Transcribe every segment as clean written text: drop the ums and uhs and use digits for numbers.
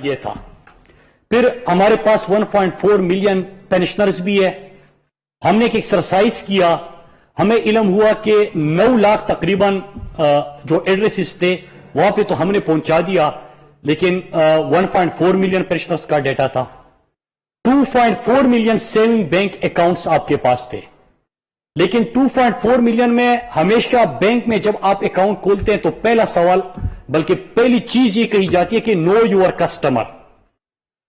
یہ تھا. پھر ہمارے پاس 1.4 ملین پینشنرز بھی ہے. ہم نے ایک ایکسرسائز کیا, ہمیں علم ہوا کہ 9 لاکھ تقریباً جو ایڈریسز تھے وہاں پہ تو ہم نے پہنچا دیا, لیکن 1.4 ملین پینشنرز کا ڈیٹا تھا. 2.4 ملین سیونگ بینک اکاؤنٹس آپ کے پاس تھے, لیکن 2.4 ملین میں ہمیشہ بینک میں جب آپ اکاؤنٹ کھولتے ہیں تو پہلا سوال بلکہ پہلی چیز یہ کہی جاتی ہے کہ نو یور کسٹمر,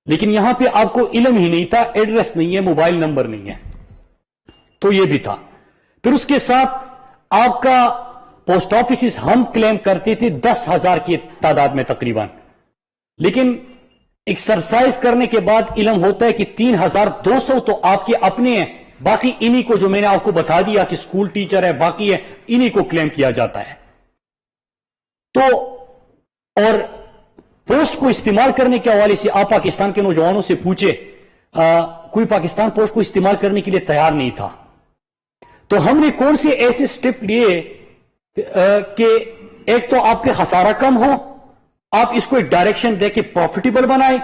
لیکن یہاں پہ آپ کو علم ہی نہیں تھا, ایڈریس نہیں ہے, موبائل نمبر نہیں ہے, تو یہ بھی تھا. پھر اس کے ساتھ آپ کا پوسٹ آفیسز ہم کلیم کرتے تھے 10,000 کی تعداد میں تقریباً, لیکن ایکسرسائز کرنے کے بعد علم ہوتا ہے کہ 3,200 تو آپ کے اپنے ہیں, باقی انہی کو جو میں نے آپ کو بتا دیا کہ اسکول ٹیچر ہے, باقی ہے, انہی کو کلیم کیا جاتا ہے. تو اور پوسٹ کو استعمال کرنے کے حوالے سے آپ پاکستان کے نوجوانوں سے پوچھے, کوئی پاکستان پوسٹ کو استعمال کرنے کے لیے تیار نہیں تھا. تو ہم نے کون سے ایسے سٹیپ لیے کہ ایک تو آپ کے خسارہ کم ہو, آپ اس کو ایک ڈائریکشن دے کے پروفیٹیبل بنائے,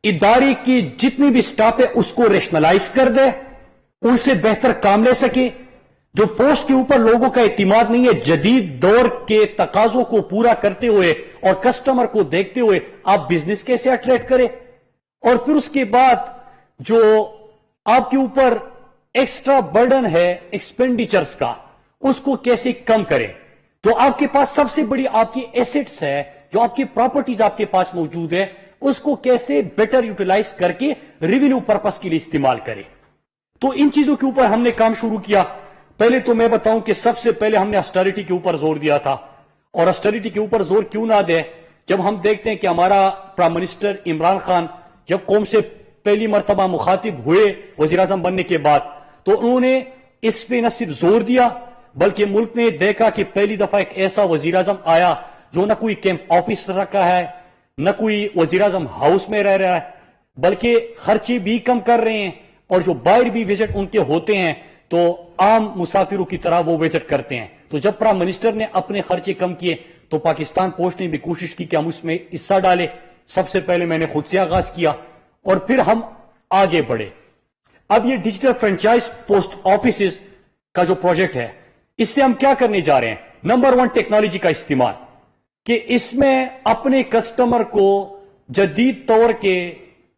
ادارے کی جتنی بھی سٹاف ہے اس کو ریشنلائز کر دے, ان سے بہتر کام لے سکے. جو پوسٹ کے اوپر لوگوں کا اعتماد نہیں ہے, جدید دور کے تقاضوں کو پورا کرتے ہوئے اور کسٹمر کو دیکھتے ہوئے آپ بزنس کیسے اٹریکٹ کریں, اور پھر اس کے بعد جو آپ کے اوپر ایکسٹرا برڈن ہے ایکسپینڈیچرز کا, اس کو کیسے کم کریں. جو آپ کے پاس سب سے بڑی آپ کی ایسٹس ہے, جو آپ کی پراپرٹیز آپ کے پاس موجود ہے, اس کو کیسے بیٹر یوٹیلائز کر کے ریونیو پرپس کے لیے استعمال کریں. تو ان چیزوں کے اوپر ہم نے کام شروع کیا. پہلے تو میں بتاؤں کہ سب سے پہلے ہم نے آسٹریٹی کے اوپر زور دیا تھا, اور آسٹریٹی کے اوپر زور کیوں نہ دے جب ہم دیکھتے ہیں کہ ہمارا پرائم منسٹر عمران خان جب قوم سے پہلی مرتبہ مخاطب ہوئے وزیر اعظم بننے کے بعد, تو انہوں نے اس پہ نہ صرف زور دیا بلکہ ملک نے دیکھا کہ پہلی دفعہ ایک ایسا وزیر اعظم آیا جو نہ کوئی کیمپ آفس رکھا ہے, نہ کوئی وزیر اعظم ہاؤس میں رہ رہا ہے, بلکہ خرچے بھی کم کر رہے ہیں, اور جو باہر بھی وزٹ ان کے ہوتے ہیں تو عام مسافروں کی طرح وہ وزٹ کرتے ہیں. تو جب پرائم منسٹر نے اپنے خرچے کم کیے تو پاکستان پوسٹ نے بھی کوشش کی کہ ہم اس میں حصہ ڈالیں. سب سے پہلے میں نے خود سے آغاز کیا اور پھر ہم آگے بڑھے. اب یہ ڈیجیٹل فرنچائز پوسٹ آفیسز کا جو پروجیکٹ ہے, اس سے ہم کیا کرنے جا رہے ہیں؟ نمبر 1 ٹیکنالوجی کا استعمال, کہ اس میں اپنے کسٹمر کو جدید طور کے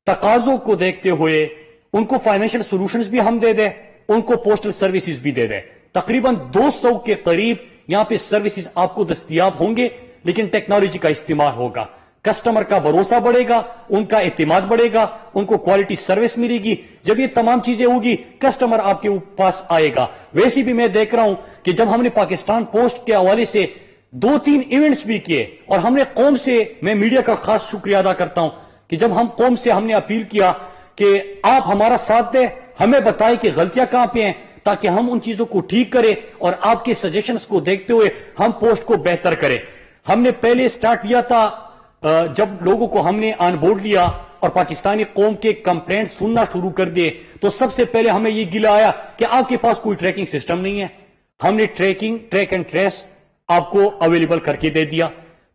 تقاضوں کو دیکھتے ہوئے ان کو فائنینشیل سولوشنز بھی ہم دے دیں, ان کو پوسٹل سروسز بھی دے دیں. تقریباً 200 کے قریب یہاں پہ سروسز آپ کو دستیاب ہوں گے, لیکن ٹیکنالوجی کا استعمال ہوگا. کسٹمر کا بھروسہ بڑھے گا, ان کا اعتماد بڑھے گا, ان کو کوالٹی سروس ملے گی. جب یہ تمام چیزیں ہوگی کسٹمر آپ کے پاس آئے گا. ویسے بھی میں دیکھ رہا ہوں کہ جب ہم نے پاکستان پوسٹ کے حوالے سے 2-3 ایونٹس بھی کیے, اور ہم نے قوم سے, میں میڈیا کا خاص شکریہ ادا کرتا ہوں کہ جب ہم قوم سے ہم نے اپیل کیا کہ آپ ہمارا ساتھ دیں, ہمیں بتائیں کہ غلطیاں کہاں پہ ہیں تاکہ ہم ان چیزوں کو ٹھیک کریں, اور آپ کے سجیشنز کو دیکھتے ہوئے ہم پوسٹ کو بہتر کریں. ہم نے پہلے سٹارٹ کیا تھا جب لوگوں کو ہم نے آن بورڈ لیا اور پاکستانی قوم کے کمپلینٹ سننا شروع کر دیے, تو سب سے پہلے ہمیں یہ گلہ آیا کہ آپ کے پاس کوئی ٹریکنگ سسٹم نہیں ہے. ہم نے ٹریک اینڈ ٹریس آپ کو اویلیبل کر کے دے دیا.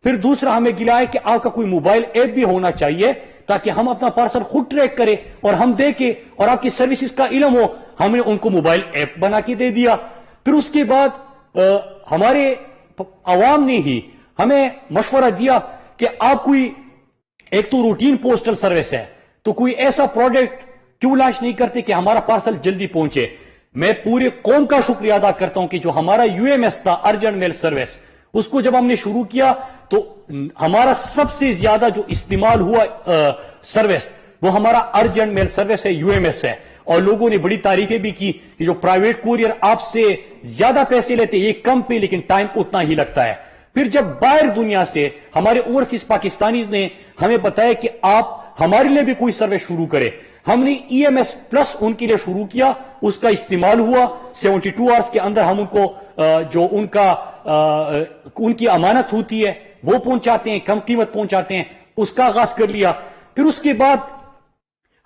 پھر دوسرا ہمیں گلہ ہے کہ آپ کا کوئی موبائل ایپ بھی ہونا چاہیے تاکہ ہم اپنا پارسل خود ٹریک کریں اور ہم دیکھیں, اور آپ کی سروسز کا علم ہو. ہم نے ان کو موبائل ایپ بنا کے دے دیا. پھر اس کے بعد ہمارے عوام نے ہی ہمیں مشورہ دیا کہ آپ کوئی, ایک تو روٹین پوسٹل سروس ہے, تو کوئی ایسا پروڈکٹ کیوں لانچ نہیں کرتے کہ ہمارا پارسل جلدی پہنچے. میں پوری قوم کا شکریہ ادا کرتا ہوں کہ جو ہمارا UMS تھا, ارجنٹ میل سروس, اس کو جب ہم نے شروع کیا تو ہمارا سب سے زیادہ جو استعمال ہوا سروس وہ ہمارا ارجنٹ میل سروس ہے, UMS ہے. اور لوگوں نے بڑی تعریفیں بھی کی کہ جو پرائیویٹ کوریئر آپ سے زیادہ پیسے لیتے, یہ کم پہ لیکن ٹائم اتنا ہی لگتا ہے. پھر جب باہر دنیا سے ہمارے اوورسیز پاکستانیز نے ہمیں بتایا کہ آپ ہمارے لیے بھی کوئی سروس شروع کرے, ہم نے EMS پلس ان کے لیے شروع کیا. اس کا استعمال ہوا, 72 آورز کے اندر ہم ان کو جو ان کی امانت ہوتی ہے وہ پہنچاتے ہیں, کم قیمت پہنچاتے ہیں. اس کا آغاز کر لیا. پھر اس کے بعد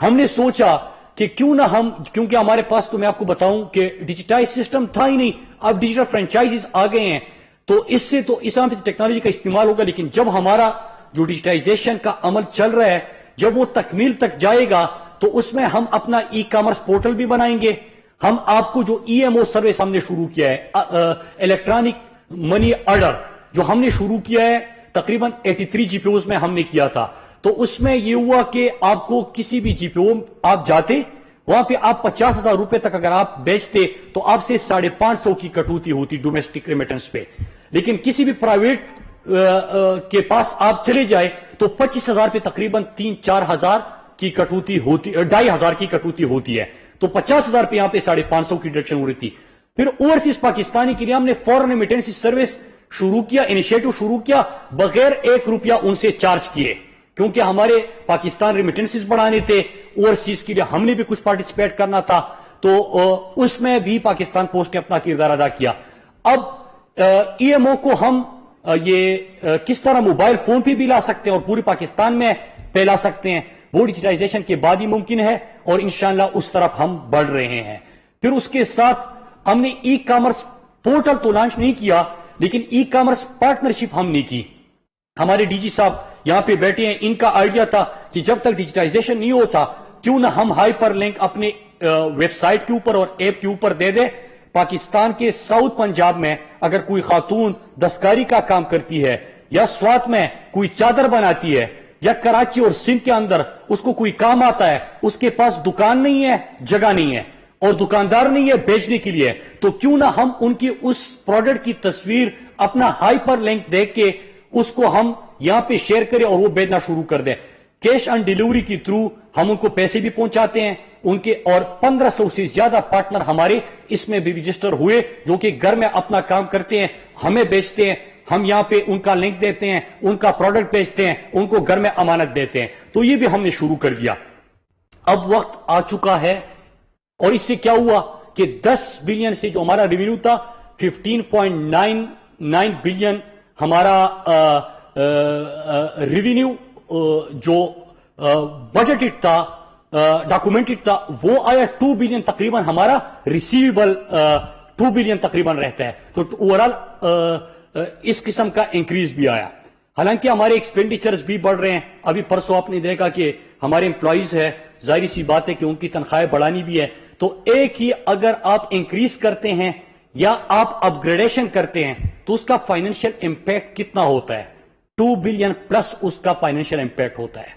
ہم نے سوچا کہ کیوں نہ ہم, کیونکہ ہمارے پاس تو میں آپ کو بتاؤں کہ ڈیجیٹائز سسٹم تھا ہی نہیں, اب ڈیجیٹل فرنچائزز آ گئے ہیں, تو اس سے تو اس طرح ٹیکنالوجی کا استعمال ہوگا. لیکن جب ہمارا جو ڈیجیٹائزیشن کا عمل چل رہا ہے جب وہ تکمیل تک جائے گا تو اس میں ہم اپنا ای کامرس پورٹل بھی بنائیں گے. ہم آپ کو جو ای ایم او سروس ہم نے شروع کیا ہے, الیکٹرانک منی آرڈر جو ہم نے شروع کیا ہے, تقریباً 83 جی پی اوز میں ہم نے کیا تھا. تو اس میں یہ ہوا کہ آپ کو کسی بھی جی پی او آپ جاتے, وہاں پہ آپ 50,000 روپے تک اگر آپ بیچتے تو آپ سے 550 کی کٹوتی ہوتی ڈومیسٹک ریمیٹنس پہ. لیکن کسی بھی پرائیویٹ کے پاس آپ چلے جائے تو 25,000 پہ تقریباً 3-4 کی کٹوتی ہوتی, 2,500 کی کٹوتی ہوتی ہے. تو 50,000 پہ یہاں پہ 550 کی ڈیڈکشن ہو رہی تھی. پھر اوورسیز پاکستانی کے لیے ہم نے فورن ریمیٹنس سروس شروع کیا, انیشیٹو شروع کیا بغیر 1 روپیہ ان سے چارج کیے, کیونکہ ہمارے پاکستان ریمیٹنسز بڑھانے تھے, اوورسیز کے لیے ہم نے بھی کچھ پارٹیسپیٹ کرنا تھا, تو اس میں بھی پاکستان پوسٹ نے اپنا کردار ادا کیا. اب ای ایم او کو ہم یہ کس طرح موبائل فون پہ بھی لا سکتے ہیں اور پورے پاکستان میں پھیلا سکتے ہیں, وہ ڈیجیٹائزیشن کے بعد ہی ممکن ہے, اور انشاءاللہ اس طرف ہم بڑھ رہے ہیں. پھر اس کے ساتھ ہم نے ای کامرس پورٹل تو لانچ نہیں کیا, لیکن ای کامرس پارٹنرشپ ہم نے کی. ہمارے ڈی جی صاحب یہاں پہ بیٹھے ہیں, ان کا آئیڈیا تھا کہ جب تک ڈیجیٹائزیشن نہیں ہوتا کیوں نہ ہم ہائپر لنک اپنے ویب سائٹ کے اوپر اور ایپ کے اوپر دے دے. پاکستان کے ساؤتھ پنجاب میں اگر کوئی خاتون دستکاری کا کام کرتی ہے, یا سوات میں کوئی چادر بناتی ہے, یا کراچی اور سندھ کے اندر اس کو کوئی کام آتا ہے, اس کے پاس دکان نہیں ہے, جگہ نہیں ہے, اور دکاندار نہیں ہے بیچنے کے لیے, تو کیوں نہ ہم ان کی اس پروڈکٹ کی تصویر اپنا ہائپر لنک دیکھ کے اس کو ہم یہاں پہ شیئر کریں اور وہ بیچنا شروع کر دیں. کیش آن ڈیلیوری کی تھرو ہم ان کو پیسے بھی پہنچاتے ہیں ان کے, اور 1500 سے زیادہ پارٹنر ہمارے اس میں بھی رجسٹر ہوئے جو کہ گھر میں اپنا کام کرتے ہیں, ہمیں بیچتے ہیں, ہم یہاں پہ ان کا لنک دیتے ہیں, ان کا پروڈکٹ بیچتے ہیں, ان کو گھر میں امانت دیتے ہیں. تو یہ بھی ہم نے شروع کر دیا. اب وقت آ چکا ہے, اور اس سے کیا ہوا کہ 10 بلین سے جو ہمارا ریونیو تھا 15.99 بلین ہمارا ریونیو جو بجٹڈ تھا, ڈاکومنٹڈ تھا, وہ آیا 2 بلین تقریباً. ہمارا ریسیویبل 2 بلین تقریباً رہتا ہے. تو اوورال اس قسم کا انکریز بھی آیا. حالانکہ ہمارے ایکسپینڈیچرز بھی بڑھ رہے ہیں. ابھی پرسوں آپ نے دیکھا کہ ہمارے امپلائیز ہے, ظاہری سی بات ہے کہ ان کی تنخواہیں بڑھانی بھی ہے. تو ایک ہی اگر آپ انکریز کرتے ہیں یا آپ اپ گریڈیشن کرتے ہیں تو اس کا فائنینشیل امپیکٹ کتنا ہوتا ہے, 2 بلین پلس اس کا فائنینشیل امپیکٹ ہوتا ہے.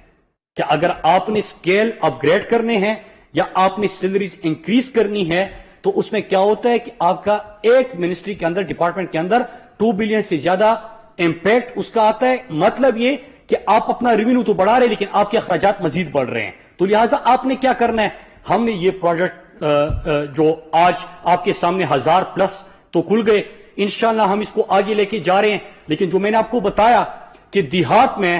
کہ اگر آپ نے اسکیل اپ گریڈ کرنے ہیں یا آپ نے سیلریز انکریز کرنی ہے تو اس میں کیا ہوتا ہے کہ آپ کا ایک منسٹری کے اندر, ڈپارٹمنٹ کے اندر 2 بلین سے زیادہ امپیکٹ اس کا آتا ہے. مطلب یہ کہ آپ اپنا ریونیو تو بڑھا رہے ہیں لیکن آپ کے اخراجات مزید بڑھ رہے ہیں. تو لہٰذا آپ نے کیا کرنا ہے, ہم نے یہ پروجیکٹ جو آج آپ کے سامنے 1000 پلس تو کھل گئے, انشاءاللہ ہم اس کو آگے لے کے جا رہے ہیں. لیکن جو میں نے آپ کو بتایا کہ دیہات میں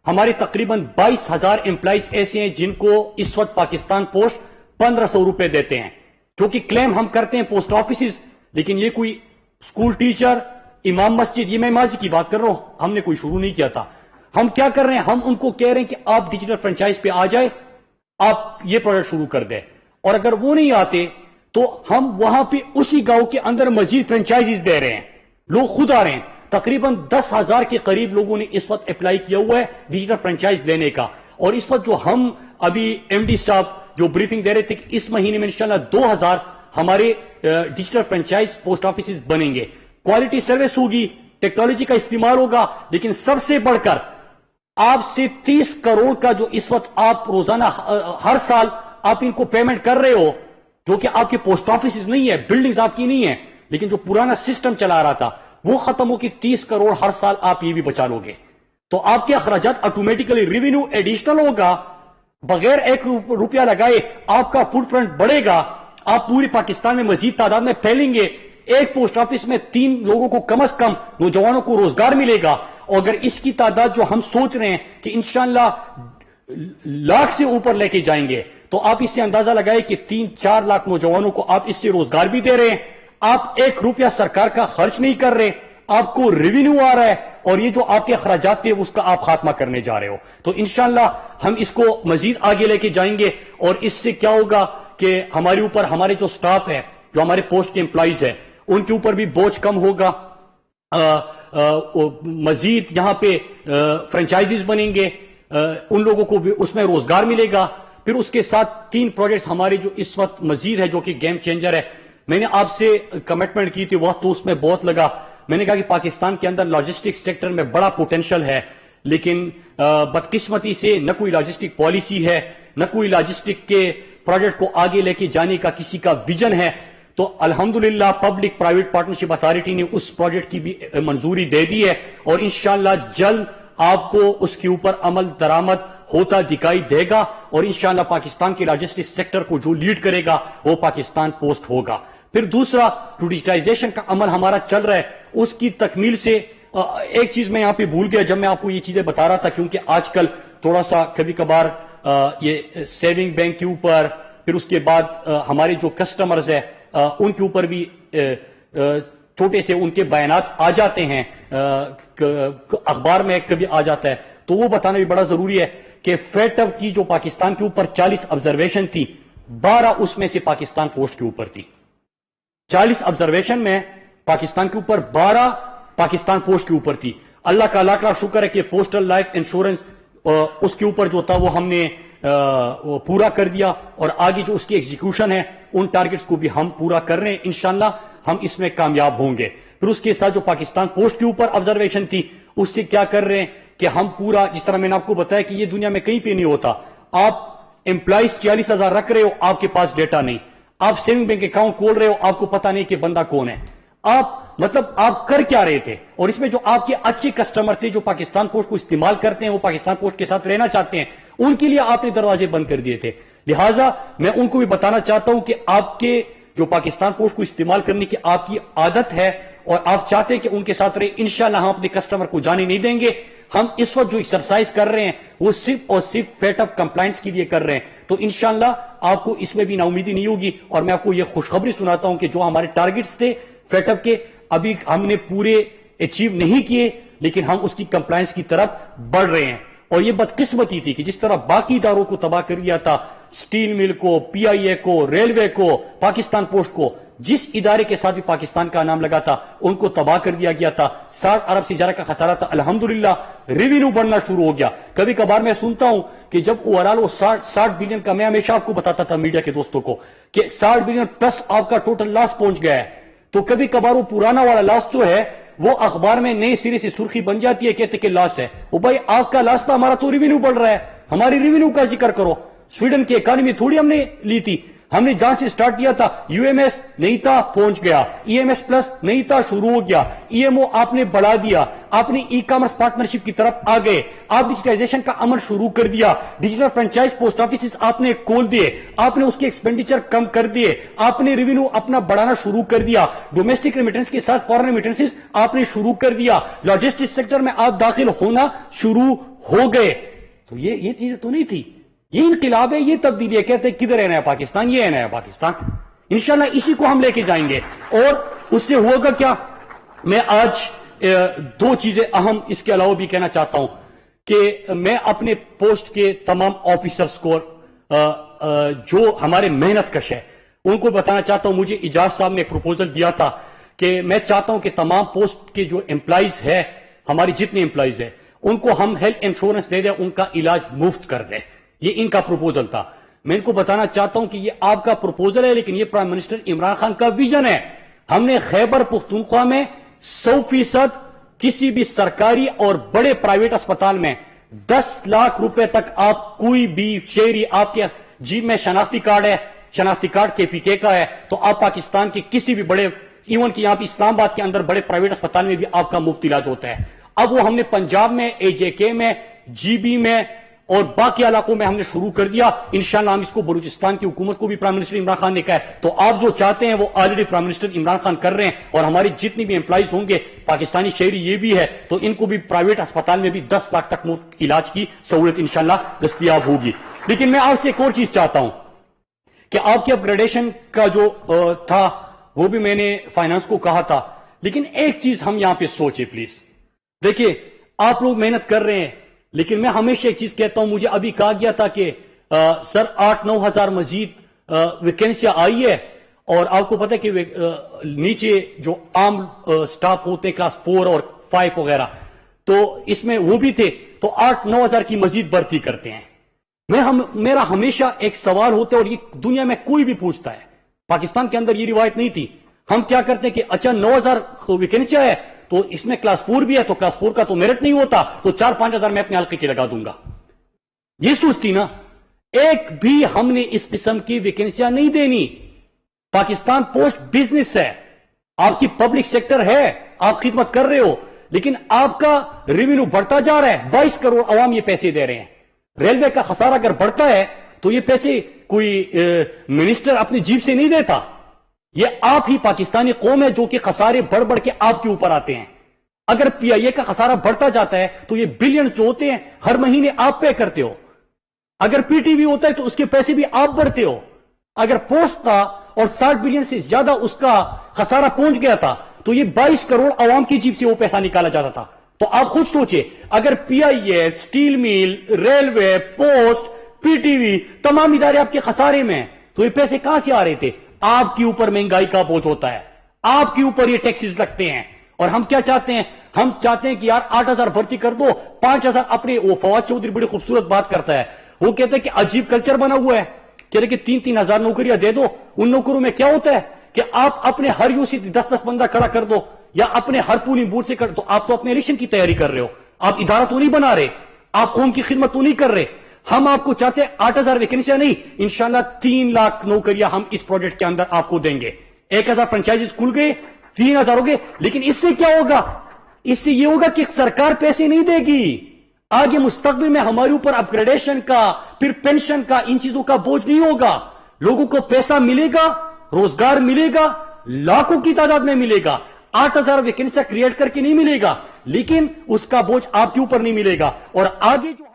ہمارے تقریباً 22,000 امپلائیز ایسے ہیں جن کو اس وقت پاکستان پوسٹ 1500 روپے دیتے ہیں, جو کہ کلیم ہم کرتے ہیں پوسٹ آفیسز. لیکن یہ کوئی اسکول ٹیچر, امام مسجد, یہ میں ماضی کی بات کر رہا ہوں, ہم نے کوئی شروع نہیں کیا تھا. ہم کیا کر رہے ہیں, ہم ان کو کہہ رہے ہیں کہ آپ ڈیجیٹل فرنچائز پہ آ جائے, آپ یہ پروڈکٹ شروع کر دیں. اور اگر وہ نہیں آتے تو ہم وہاں پہ اسی گاؤں کے اندر مزید فرنچائزز دے رہے ہیں, لوگ خود آ رہے ہیں. تقریباً 10,000 کے قریب لوگوں نے اس وقت اپلائی کیا ہوا ہے ڈیجیٹل فرنچائز لینے کا. اور اس وقت جو ہم ابھی ایم ڈی صاحب جو بریفنگ دے رہے تھے کہ اس مہینے میں انشاءاللہ 2,000 ہمارے ڈیجیٹل فرنچائز پوسٹ آفیسز بنیں گے. کوالٹی سروس ہوگی, ٹیکنالوجی کا استعمال ہوگا, لیکن سب سے بڑھ کر آپ سے 30 کروڑ کا جو اس وقت آپ روزانہ ہر سال آپ ان کو پیمنٹ کر رہے ہو, جو کہ آپ کے پوسٹ آفیسز نہیں ہے, بلڈنگز آپ کی نہیں ہے, لیکن جو پرانا سسٹم چلا رہا تھا وہ ختم ہو کے 30 کروڑ ہر سال آپ یہ بھی بچا لو گے. تو آپ کے اخراجات آٹومیٹیکلی ریونیو ایڈیشنل ہوگا, بغیر 1 روپیہ لگائے آپ کا فٹ پرنٹ بڑھے گا, آپ پوری پاکستان میں مزید تعداد میں پھیلیں گے. ایک پوسٹ آفس میں 3 لوگوں کو کم از کم نوجوانوں کو روزگار ملے گا. اور اگر اس کی تعداد جو ہم سوچ رہے ہیں کہ انشاءاللہ لاکھ سے اوپر لے کے جائیں گے, تو آپ اس سے اندازہ لگائیں کہ 3-4 لاکھ نوجوانوں کو آپ اس سے روزگار بھی دے رہے ہیں. آپ 1 روپیہ سرکار کا خرچ نہیں کر رہے, آپ کو ریونیو آ رہا ہے, اور یہ جو آپ کے اخراجات تھے اس کا آپ خاتمہ کرنے جا رہے ہو. تو انشاءاللہ ہم اس کو مزید آگے لے کے جائیں گے, اور اس سے کیا ہوگا کہ ہمارے اوپر ہمارے جو سٹاف ہے, جو ہمارے پوسٹ کے امپلائیز ہیں, ان کے اوپر بھی بوجھ کم ہوگا. مزید یہاں پہ فرنچائزز بنیں گے, ان لوگوں کو بھی اس میں روزگار ملے گا. پھر اس کے ساتھ 3 پروجیکٹس ہمارے جو اس وقت مزید ہے جو کہ گیم چینجر ہے. میں نے آپ سے کمٹمنٹ کی تھی, وقت تو اس میں بہت لگا. میں نے کہا کہ پاکستان کے اندر لاجسٹکس سیکٹر میں بڑا پوٹینشل ہے, لیکن بدقسمتی سے نہ کوئی لاجسٹک پالیسی ہے, نہ کوئی لاجسٹک کے پروجیکٹ کو آگے لے کے جانے کا کسی کا ویژن ہے. تو الحمدللہ پبلک پرائیویٹ پارٹنرشپ اتھارٹی نے اس پروجیکٹ کی بھی منظوری دے دی ہے, اور انشاءاللہ جلد آپ کو اس کے اوپر عمل درآمد ہوتا دکھائی دے گا, اور انشاءاللہ پاکستان کے لاجسٹک سیکٹر کو جو لیڈ کرے گا وہ پاکستان پوسٹ ہوگا. پھر دوسرا جو ڈیجیٹائزیشن کا عمل ہمارا چل رہا ہے, اس کی تکمیل سے ایک چیز میں یہاں پہ بھول گیا جب میں آپ کو یہ چیزیں بتا رہا تھا, کیونکہ آج کل تھوڑا سا کبھی کبھار یہ سیونگ بینک کے اوپر, پھر اس کے بعد ہمارے جو کسٹمرز ہیں ان کے اوپر بھی چھوٹے سے ان کے بیانات آ جاتے ہیں, اخبار میں کبھی آ جاتا ہے, تو وہ بتانا بھی بڑا ضروری ہے کہ فیٹ اپ کی جو پاکستان کے اوپر 40 آبزرویشن تھی, 12 اس میں سے پاکستان پوسٹ کے اوپر تھی. 40 آبزرویشن میں پاکستان کے اوپر 12 پاکستان پوسٹ کے اوپر تھی. اللہ کا لاکھ لاکھ شکر ہے کہ پوسٹل لائف انشورنس اس کے اوپر جو تھا وہ ہم نے پورا کر دیا, اور آگے جو اس کی ایگزیکیوشن ہے ان ٹارگٹس کو بھی ہم پورا کر رہے ہیں. انشاءاللہ ہم اس میں کامیاب ہوں گے. پھر اس کے ساتھ جو پاکستان پوسٹ کے اوپر آبزرویشن تھی, اس سے کیا کر رہے ہیں کہ ہم پورا, جس طرح میں نے آپ کو بتایا کہ یہ دنیا میں کہیں پہ نہیں ہوتا, آپ امپلائیز 40,000 رکھ رہے ہو, آپ کے پاس ڈیٹا نہیں, آپ سیونگ بینک اکاؤنٹ کھول رہے ہو, آپ کو پتہ نہیں کہ بندہ کون ہے, آپ مطلب آپ کر کیا رہے تھے. اور اس میں جو آپ کے اچھے کسٹمر تھے جو پاکستان پوسٹ کو استعمال کرتے ہیں, وہ پاکستان پوسٹ کے ساتھ رہنا چاہتے ہیں, ان کے لیے آپ نے دروازے بند کر دیے تھے. لہٰذا میں ان کو بھی بتانا چاہتا ہوں کہ آپ کے جو پاکستان پوسٹ کو استعمال کرنے کی آپ کی عادت ہے اور آپ چاہتے ہیں کہ ان کے ساتھ رہے, انشاءاللہ ہم اپنے کسٹمر کو جانے نہیں دیں گے. ہم اس وقت جو ایکسرسائز کر رہے ہیں وہ صرف اور صرف فیٹ اپ کمپلائنس کے لیے کر رہے ہیں, تو انشاءاللہ آپ کو اس میں بھی نا امیدی نہیں ہوگی. اور میں آپ کو یہ خوشخبری سناتا ہوں کہ جو ہمارے ٹارگٹس تھے فیٹ اپ کے, ابھی ہم نے پورے اچیو نہیں کیے, لیکن ہم اس کی کمپلائنس کی طرف بڑھ رہے ہیں. اور یہ بدقسمتی تھی کہ جس طرح باقی اداروں کو تباہ کر دیا تھا, سٹیل مل کو, پی آئی اے کو, ریلوے کو, پاکستان پوسٹ کو, جس ادارے کے ساتھ بھی پاکستان کا نام لگا تھا ان کو تباہ کر دیا گیا تھا. 60 ارب سے زیادہ کا خسارہ تھا. الحمدللہ ریونیو بڑھنا شروع ہو گیا. کبھی کبھار میں سنتا ہوں کہ جب اوورال وہ 60 بلین کا, میں ہمیشہ آپ کو بتاتا تھا میڈیا کے دوستوں کو کہ 60 بلین پلس آپ کا ٹوٹل لاس پہنچ گیا ہے, تو کبھی کبھار وہ پرانا والا لاس جو ہے وہ اخبار میں نئے سرے سے سرخی بن جاتی ہے, کہتے کہ لاس ہے. وہ بھائی آپ کا لاس تھا, ہمارا تو ریونیو بڑھ رہا ہے, ہماری ریونیو کا ذکر کرو. سویڈن کی اکانومی تھوڑی ہم نے لی تھی, ہم نے جہاں سے سٹارٹ کیا تھا یو ایم ایس نہیں تھا, پہنچ گیا, ای ایم ایس پلس نہیں تھا, شروع ہو گیا, ای ایم او آپ نے بڑھا دیا, آپ نے ای کامرس پارٹنرشپ کی طرف آ گئے, آپ ڈیجیٹائزیشن کا عمل شروع کر دیا, ڈیجیٹل فرنچائز پوسٹ آفیسز آپ نے کھول دیے, آپ نے اس کے ایکسپینڈیچر کم کر دیے, آپ نے ریونیو اپنا بڑھانا شروع کر دیا, ڈومیسٹک ریمیٹنس کے ساتھ فارن ریمیٹنسز آپ نے شروع کر دیا, لاجسٹک سیکٹر میں آپ داخل ہونا شروع ہو گئے. تو یہ چیزیں تو نہیں تھی, یہ انقلاب ہے, یہ تبدیلی ہے. کہتے ہیں کدھر ہے نیا پاکستان, یہ ہے نیا پاکستان. انشاءاللہ اسی کو ہم لے کے جائیں گے. اور اس سے ہوگا کیا, میں آج 2 چیزیں اہم اس کے علاوہ بھی کہنا چاہتا ہوں کہ میں اپنے پوسٹ کے تمام آفیسرز کو جو ہمارے محنت کش ہے ان کو بتانا چاہتا ہوں. مجھے اجاز صاحب نے ایک پروپوزل دیا تھا کہ میں چاہتا ہوں کہ تمام پوسٹ کے جو امپلائیز ہے, ہماری جتنے امپلائیز ہیں, ان کو ہم ہیلتھ انشورنس دے دیں, ان کا علاج مفت کر دیں. یہ ان کا پروپوزل تھا. میں ان کو بتانا چاہتا ہوں کہ یہ آپ کا پروپوزل ہے, لیکن یہ پرائم منسٹر عمران خان کا ویژن ہے. ہم نے خیبر پختونخوا میں 100% کسی بھی سرکاری اور بڑے پرائیویٹ اسپتال میں 10 لاکھ روپے تک آپ کوئی بھی شہری, آپ کے جیب میں شناختی کارڈ ہے, شناختی کارڈ کے پی کے کا ہے, تو آپ پاکستان کے کسی بھی بڑے, ایون کہ یہاں پہ اسلام آباد کے اندر بڑے پرائیویٹ اسپتال میں بھی آپ کا مفت علاج ہوتا ہے. اب وہ ہم نے پنجاب میں, اے جے کے میں, جی بی میں اور باقی علاقوں میں ہم نے شروع کر دیا. انشاءاللہ ہم اس کو بلوچستان کی حکومت کو بھی پرائم منسٹر عمران خان نے کہا ہے, تو آپ جو چاہتے ہیں وہ already prime minister Imran Khan کر رہے ہیں. اور ہماری جتنی بھی امپلائیز ہوں گے پاکستانی شہری یہ بھی ہے, تو ان کو بھی پرائیویٹ اسپتال میں بھی 10 لاکھ تک مفت علاج کی سہولت انشاءاللہ دستیاب ہوگی. لیکن میں آپ سے ایک اور چیز چاہتا ہوں کہ آپ کی اپ گریڈیشن کا جو تھا وہ بھی میں نے فائنانس کو کہا تھا, لیکن ایک چیز ہم یہاں پہ سوچے پلیز. دیکھیے آپ لوگ محنت کر رہے ہیں, لیکن میں ہمیشہ ایک چیز کہتا ہوں, مجھے ابھی کہا گیا تھا کہ سر 8-9 ہزار مزید ویکینسیاں آئی ہے, اور آپ کو پتہ ہے کہ نیچے جو عام سٹاف ہوتے ہیں کلاس 4 اور 5 وغیرہ, تو اس میں وہ بھی تھے. تو 8-9 ہزار کی مزید بھرتی کرتے ہیں. میرا ہمیشہ ایک سوال ہوتا ہے، اور یہ دنیا میں کوئی بھی پوچھتا ہے، پاکستان کے اندر یہ روایت نہیں تھی. ہم کیا کرتے ہیں کہ اچھا 9,000 ویکینسی ہے تو اس میں کلاس 4 بھی ہے، تو کلاس 4 کا تو میرٹ نہیں ہوتا، تو 4-5 ہزار میں اپنے حلقے کے لگا دوں گا. یہ سوچتی نا. ایک بھی ہم نے اس قسم کی ویکینسیاں نہیں دینی. پاکستان پوسٹ بزنس ہے، آپ کی پبلک سیکٹر ہے، آپ خدمت کر رہے ہو، لیکن آپ کا ریونیو بڑھتا جا رہا ہے. 22 کروڑ عوام یہ پیسے دے رہے ہیں. ریلوے کا خسارہ اگر بڑھتا ہے تو یہ پیسے کوئی منسٹر اپنی جیب سے نہیں دیتا. یہ آپ ہی پاکستانی قوم ہے جو کہ خسارے بڑھ بڑھ کے آپ کے اوپر آتے ہیں. اگر پی آئی اے کا خسارہ بڑھتا جاتا ہے تو یہ بلینز جو ہوتے ہیں ہر مہینے آپ پے کرتے ہو. اگر پی ٹی وی ہوتا ہے تو اس کے پیسے بھی آپ بڑھتے ہو. اگر پوسٹ تھا اور 60 بلین سے زیادہ اس کا خسارہ پہنچ گیا تھا تو یہ 22 کروڑ عوام کی جیب سے وہ پیسہ نکالا جاتا تھا. تو آپ خود سوچیں، اگر P I A, steel mill, railway, post, P T V تمام ادارے آپ کے خسارے میں ہیں تو یہ پیسے کہاں سے آ رہے تھے؟ آپ کے اوپر مہنگائی کا بوجھ ہوتا ہے، آپ کے اوپر یہ ٹیکسز لگتے ہیں. اور ہم کیا چاہتے ہیں؟ ہم چاہتے ہیں کہ یار 8,000 بھرتی کر دو، 5,000 اپنے. وہ فواد چودھری بڑی خوبصورت بات کرتا ہے، وہ کہتے ہیں کہ عجیب کلچر بنا ہوا ہے، کہہ رہے کہ 3-3 ہزار نوکریاں دے دو. ان نوکروں میں کیا ہوتا ہے کہ آپ اپنے ہر یو سے 10-10 بندہ کھڑا کر دو، یا اپنے ہر پولنگ بوتھ سے کر دو. آپ تو اپنے الیکشن کی تیاری کر رہے ہو، آپ ادارہ تو نہیں بنا رہے، آپ قوم کی خدمت تو نہیں کر رہے. ہم آپ کو چاہتے ہیں 8,000 ویکینسیاں نہیں، انشاءاللہ 3 لاکھ نوکریاں ہم اس پروجیکٹ کے اندر آپ کو دیں گے. 1,000 فرنچائزز کھل گئے، 3,000 ہو گئے. لیکن اس سے کیا ہوگا؟ اس سے یہ ہوگا کہ سرکار پیسے نہیں دے گی. آگے مستقبل میں ہمارے اوپر اپ گریڈیشن کا، پھر پینشن کا، ان چیزوں کا بوجھ نہیں ہوگا. لوگوں کو پیسہ ملے گا، روزگار ملے گا، لاکھوں کی تعداد میں ملے گا. 8,000 ویکینسیاں کریٹ کر کے نہیں ملے گا، لیکن اس کا بوجھ آپ کے اوپر نہیں ملے گا. اور آگے جو